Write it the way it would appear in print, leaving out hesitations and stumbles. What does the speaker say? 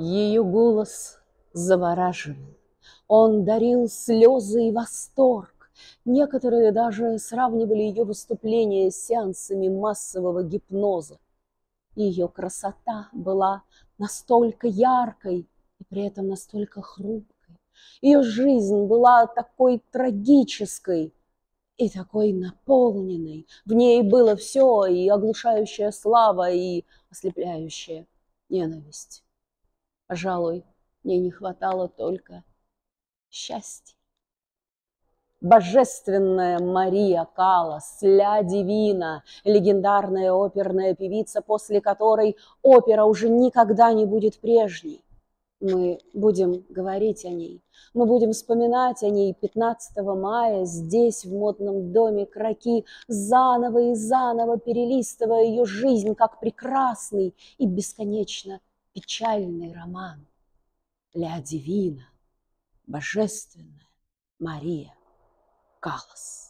Ее голос завораживал. Он дарил слезы и восторг. Некоторые даже сравнивали ее выступления с сеансами массового гипноза. Ее красота была настолько яркой и при этом настолько хрупкой. Ее жизнь была такой трагической и такой наполненной. В ней было все, и оглушающая слава, и ослепляющая ненависть. Пожалуй, мне не хватало только счастья. Божественная Мария Каллас, ля Дивина, легендарная оперная певица, после которой опера уже никогда не будет прежней. Мы будем говорить о ней, мы будем вспоминать о ней 15 мая здесь, в модном доме Краки, заново и заново перелистывая ее жизнь, как прекрасный и бесконечно печальный роман. Ля Дивина, божественная Мария Каллас.